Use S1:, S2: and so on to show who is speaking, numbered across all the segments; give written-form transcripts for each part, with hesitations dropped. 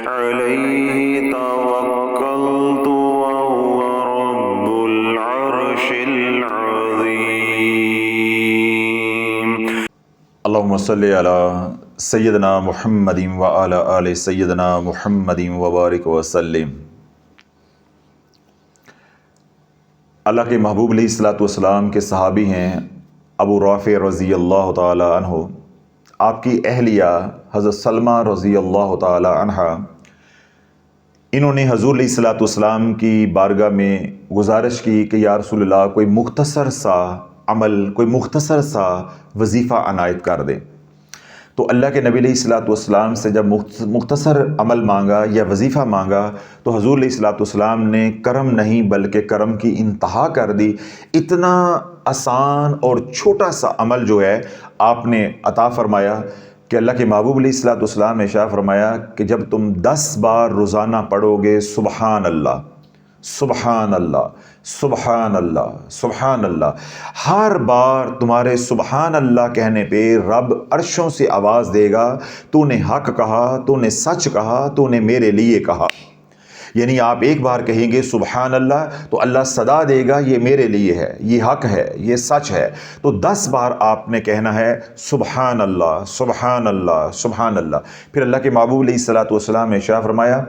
S1: عليه توكلت وهو رب العرش العظيم.
S2: اللهم صل علی سیدنا محمد وعلی آل سیدنا محمد وبارک وسلم۔ اللہ کے محبوب علیہ الصلوۃ والسلام کے صحابی ہیں ابو رافع رضی اللہ تعالی عنہ، آپ کی اہلیہ حضرت سلمہ رضی اللہ تعالی عنہ، انہوں نے حضور علیہ الصلوۃ والسلام کی بارگاہ میں گزارش کی کہ یا رسول اللہ کوئی مختصر سا عمل، کوئی مختصر سا وظیفہ عنایت کر دیں۔ تو اللہ کے نبی علیہ الصلوۃ والسلام سے جب مختصر عمل مانگا یا وظیفہ مانگا تو حضور علیہ الصلوۃ والسلام نے کرم نہیں بلکہ کرم کی انتہا کر دی۔ اتنا آسان اور چھوٹا سا عمل جو ہے آپ نے عطا فرمایا کہ اللہ کے محبوب علیہ الصلوۃ والسلام نے ارشاد فرمایا کہ جب تم 10 بار روزانہ پڑھو گے سبحان اللہ سبحان اللہ سبحان اللہ سبحان اللہ، ہر بار تمہارے سبحان اللہ کہنے پہ رب عرشوں سے آواز دے گا، تو نے حق کہا، تو نے سچ کہا، تو نے میرے لیے کہا۔ یعنی آپ ایک بار کہیں گے سبحان اللہ تو اللہ صدا دے گا یہ میرے لیے ہے، یہ حق ہے، یہ سچ ہے۔ تو 10 بار آپ نے کہنا ہے سبحان اللہ سبحان اللہ سبحان اللہ۔ پھر اللہ کے محبوب علیہ الصلوۃ والسلام نے ارشاد فرمایا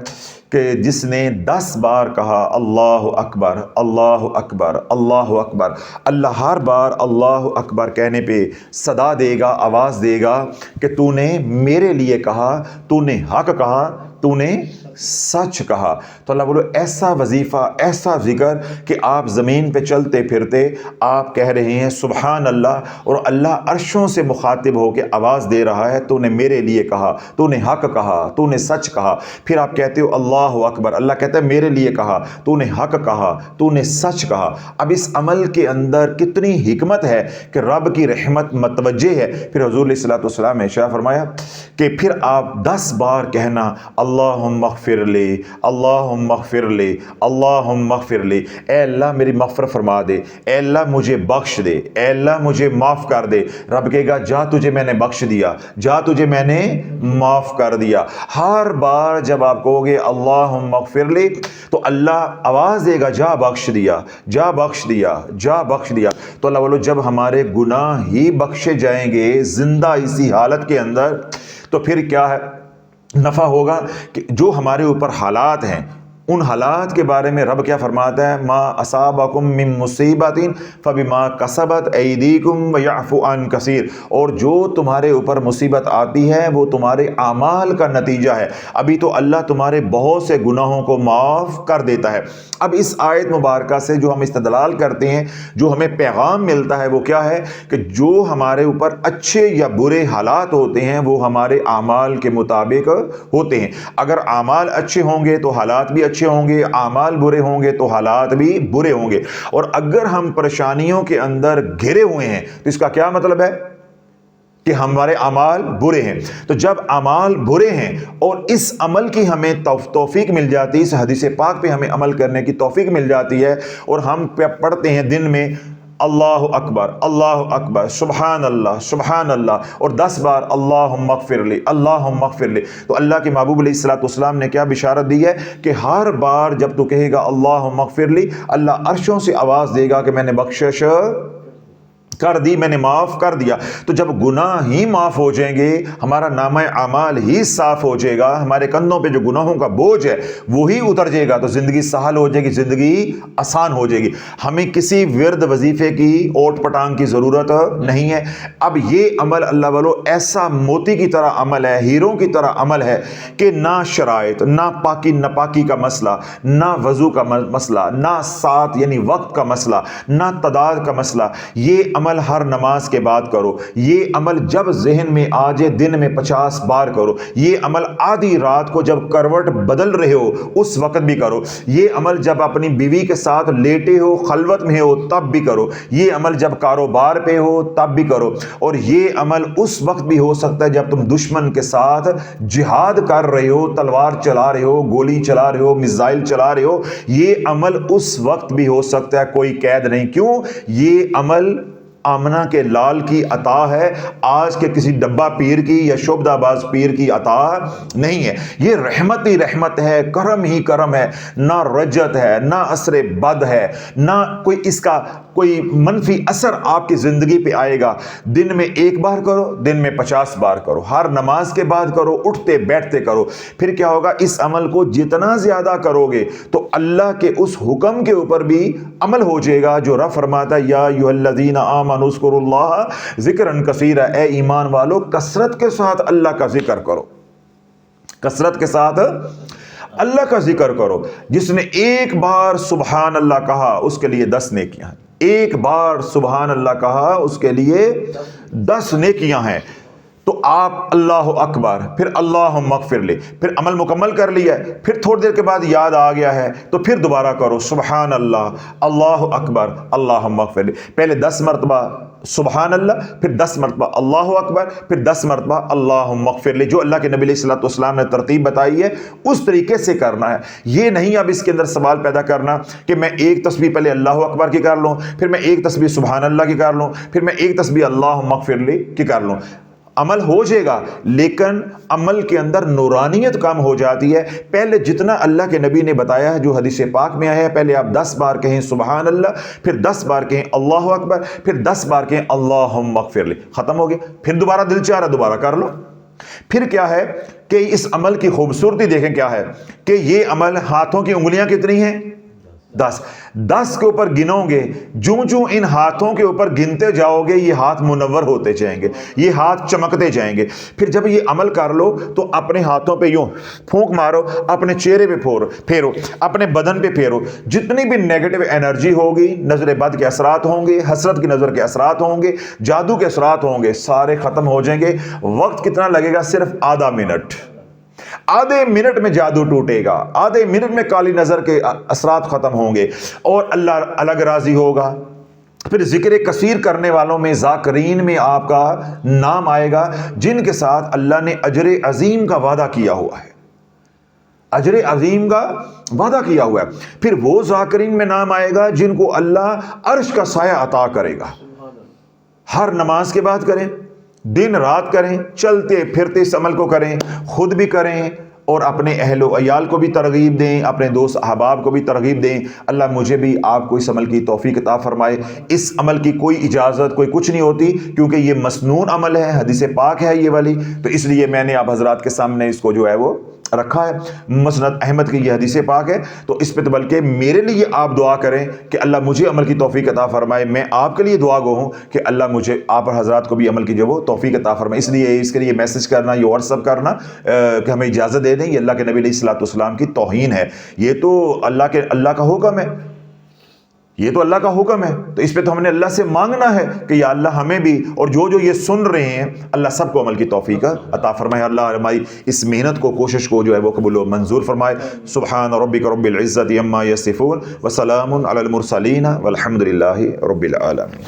S2: کہ جس نے 10 بار کہا اللہ اکبر اللہ اکبر اللہ اکبر، اللہ ہر بار اللہ اکبر کہنے پہ صدا دے گا، آواز دے گا کہ تو نے میرے لیے کہا، تو نے حق کہا، تو نے سچ کہا۔ تو اللہ بولو ایسا وظیفہ، ایسا ذکر کہ آپ زمین پہ چلتے پھرتے آپ کہہ رہے ہیں سبحان اللہ اور اللہ عرشوں سے مخاطب ہو کے آواز دے رہا ہے تو نے میرے لیے کہا، تو نے حق کہا، تو نے سچ کہا۔ پھر آپ کہتے ہو اللہ اکبر، اللہ کہتا ہے میرے لیے کہا، تو نے حق کہا، تو نے سچ کہا۔ اب اس عمل کے اندر کتنی حکمت ہے کہ رب کی رحمت متوجہ ہے۔ پھر حضور علیہ الصلوۃ والسلام نے ارشاد فرمایا کہ پھر آپ 10 بار کہنا اللہم اغفر لی اللہم اغفر لی اللہم اغفر لی، اے اللہ میری مغفرت فرما دے، اے اللہ مجھے بخش دے، اے اللہ مجھے معاف کر دے۔ رب کہے گا جا تجھے میں نے بخش دیا، جا تجھے میں نے معاف کر دیا۔ ہر بار جب آپ کہو گے اللہم اغفر لی تو اللہ آواز دے گا جا بخش دیا، جا بخش دیا، جا بخش دیا۔ تو اللہ بولو جب ہمارے گناہ ہی بخشے جائیں گے زندہ اسی حالت کے اندر تو پھر کیا ہے نفع ہوگا کہ جو ہمارے اوپر حالات ہیں ان حالات کے بارے میں رب کیا فرماتا ہے ما اصابکم من مصیبت فبما کسبت ایدیکم ویعفو عن کثیر، اور جو تمہارے اوپر مصیبت آتی ہے وہ تمہارے اعمال کا نتیجہ ہے، ابھی تو اللہ تمہارے بہت سے گناہوں کو معاف کر دیتا ہے۔ اب اس آیت مبارکہ سے جو ہم استدلال کرتے ہیں، جو ہمیں پیغام ملتا ہے وہ کیا ہے کہ جو ہمارے اوپر اچھے یا برے حالات ہوتے ہیں وہ ہمارے اعمال کے مطابق ہوتے ہیں۔ اگر اعمال اچھے ہوں گے تو حالات بھی اچھے ہوں گے، اعمال برے ہوں گے تو حالات بھی برے ہوں گے۔ اور اگر ہم پریشانیوں کے اندر گھرے ہوئے ہیں تو اس کا کیا مطلب ہے کہ ہمارے اعمال برے ہیں۔ تو جب اعمال برے ہیں اور اس عمل کی ہمیں توفیق مل جاتی ہے، اس حدیث پاک پہ ہمیں عمل کرنے کی توفیق مل جاتی ہے اور ہم پڑھتے ہیں دن میں اللہ اکبر سبحان اللہ اور 10 بار اللہم اغفر لی اللہم اغفر لی، تو اللہ کے محبوب علیہ الصلوۃ والسلام نے کیا بشارت دی ہے کہ ہر بار جب تو کہے گا اللہم اغفر لی اللہ عرشوں سے آواز دے گا کہ میں نے بخشش کر دی، میں نے معاف کر دیا۔ تو جب گناہ ہی معاف ہو جائیں گے، ہمارا نامہ اعمال ہی صاف ہو جائے گا، ہمارے کندھوں پہ جو گناہوں کا بوجھ ہے وہی اتر جائے گا، تو زندگی سہل ہو جائے گی، زندگی آسان ہو جائے گی۔ ہمیں کسی ورد وظیفے کی اوٹ پٹانگ کی ضرورت نہیں ہے۔ اب یہ عمل اللہ والو ایسا موتی کی طرح عمل ہے، ہیروں کی طرح عمل ہے کہ نہ شرائط، نہ پاکی ناپاکی کا مسئلہ، نہ وضو کا مسئلہ، نہ ساتھ یعنی وقت کا مسئلہ، نہ تعداد کا مسئلہ۔ یہ عمل ہر نماز کے بعد کرو، یہ عمل جب ذہن میں آ جائے دن میں 50 بار کرو، یہ عمل آدھی رات کو جب کروٹ بدل رہے ہو اس وقت بھی کرو، یہ عمل جب اپنی بیوی کے ساتھ لیٹے ہو خلوت میں ہو تب بھی کرو، یہ عمل جب کاروبار پہ ہو تب بھی کرو، اور یہ عمل اس وقت بھی ہو سکتا ہے جب تم دشمن کے ساتھ جہاد کر رہے ہو، تلوار چلا رہے ہو، گولی چلا رہے ہو، میزائل چلا رہے ہو، یہ عمل اس وقت بھی ہو سکتا ہے، کوئی قید نہیں۔ کیوں؟ یہ عمل آمنہ کے لال کی عطا ہے، آج کے کسی ڈبہ پیر کی یا شعبدہ باز پیر کی عطا نہیں ہے۔ یہ رحمت ہی رحمت ہے، کرم ہی کرم ہے، نہ رجت ہے، نہ اثر بد ہے، نہ کوئی اس کا کوئی منفی اثر آپ کی زندگی پہ آئے گا۔ دن میں 1 بار کرو، دن میں 50 بار کرو، ہر نماز کے بعد کرو، اٹھتے بیٹھتے کرو۔ پھر کیا ہوگا؟ اس عمل کو جتنا زیادہ کرو گے تو اللہ کے اس حکم کے اوپر بھی عمل ہو جائے گا جو رب فرماتا ہے یا ایھا الذین آمنوا اذکروا اللہ ذکرا کثیرا، اے ایمان والو کثرت کے ساتھ اللہ کا ذکر کرو، کثرت کے ساتھ اللہ کا ذکر کرو۔ جس نے 1 بار سبحان اللہ کہا اس کے لیے 10 نیکیاں ہیں، 1 بار سبحان اللہ کہا اس کے لیے 10 نیکیاں ہیں۔ تو آپ اللہ اکبر، پھر اللہم اغفر لی، پھر عمل مکمل کر لیا ہے، پھر تھوڑی دیر کے بعد یاد آ گیا ہے تو پھر دوبارہ کرو سبحان اللہ، اللہ اکبر، اللہم اغفر لی۔ پہلے 10 مرتبہ سبحان اللہ، پھر 10 مرتبہ اللہ اکبر، پھر 10 مرتبہ اللہم اغفر لی، جو اللہ کے نبی علیہ الصلوۃ والسلام نے ترتیب بتائی ہے اس طریقے سے کرنا ہے۔ یہ نہیں اب اس کے اندر سوال پیدا کرنا کہ میں 1 تسبیح پہلے اللہ اکبر کی کر لوں، پھر میں 1 تسبیح سبحان اللہ کی کر لوں، پھر میں 1 تسبیح اللہم اغفر لی کی کر لوں۔ عمل ہو جائے گا لیکن عمل کے اندر نورانیت کم ہو جاتی ہے۔ پہلے جتنا اللہ کے نبی نے بتایا ہے جو حدیث پاک میں آیا ہے، پہلے آپ 10 بار کہیں سبحان اللہ، پھر 10 بار کہیں اللہ اکبر، پھر 10 بار کہیں اللہم اغفر لی، ختم ہو گیا۔ پھر دوبارہ دل چاہ رہا دوبارہ کر لو۔ پھر کیا ہے کہ اس عمل کی خوبصورتی دیکھیں کیا ہے کہ یہ عمل ہاتھوں کی انگلیاں کتنی ہیں؟ 10 کے اوپر گنو گے، جو ان ہاتھوں کے اوپر گنتے جاؤ گے یہ ہاتھ منور ہوتے جائیں گے، یہ ہاتھ چمکتے جائیں گے۔ پھر جب یہ عمل کر لو تو اپنے ہاتھوں پہ یوں پھونک مارو، اپنے چہرے پہ پھیرو، اپنے بدن پہ پھیرو۔ جتنی بھی نیگیٹو انرجی ہوگی، نظر بد کے اثرات ہوں گے، حسرت کی نظر کے اثرات ہوں گے، جادو کے اثرات ہوں گے، سارے ختم ہو جائیں گے۔ وقت کتنا لگے گا؟ صرف آدھا منٹ۔ آدھے منٹ میں جادو ٹوٹے گا، آدھے منٹ میں کالی نظر کے اثرات ختم ہوں گے اور اللہ الگ راضی ہوگا۔ پھر ذکر کثیر کرنے والوں میں، ذاکرین میں آپ کا نام آئے گا جن کے ساتھ اللہ نے اجر عظیم کا وعدہ کیا ہوا ہے، اجر عظیم کا وعدہ کیا ہوا ہے۔ پھر وہ ذاکرین میں نام آئے گا جن کو اللہ عرش کا سایہ عطا کرے گا۔ ہر نماز کے بعد کریں، دن رات کریں، چلتے پھرتے اس عمل کو کریں، خود بھی کریں اور اپنے اہل و عیال کو بھی ترغیب دیں، اپنے دوست احباب کو بھی ترغیب دیں۔ اللہ مجھے بھی آپ کو اس عمل کی توفیق عطا فرمائے۔ اس عمل کی کوئی اجازت کوئی کچھ نہیں ہوتی کیونکہ یہ مسنون عمل ہے، حدیث پاک ہے یہ والی، تو اس لیے میں نے آپ حضرات کے سامنے اس کو جو ہے وہ رکھا ہے۔ مسند احمد کی یہ حدیث پاک ہے، تو اس پہ تو بلکہ میرے لیے آپ دعا کریں کہ اللہ مجھے عمل کی توفیق عطا فرمائے۔ میں آپ کے لیے دعا گو ہوں کہ اللہ مجھے آپ حضرات کو بھی عمل کی جو وہ توفیق عطا فرمائے۔ اس لیے اس کے لیے میسج کرنا، یہ واٹس ایپ کرنا کہ ہمیں اجازت دے دیں، یہ اللہ کے نبی علیہ الصلوۃ والسلام کی توہین ہے۔ یہ تو اللہ کا حکم ہے، یہ تو اللہ کا حکم ہے، تو اس پہ تو ہم نے اللہ سے مانگنا ہے کہ یا اللہ ہمیں بھی اور جو یہ سن رہے ہیں اللہ سب کو عمل کی توفیق عطا فرمائے۔ اللہ ہماری اس محنت کو، کوشش کو جو ہے وہ قبول و منظور فرمائے۔ سبحان ربک رب العزت عما یصفون وسلام علی المرسلین والحمد للہ رب العالمین۔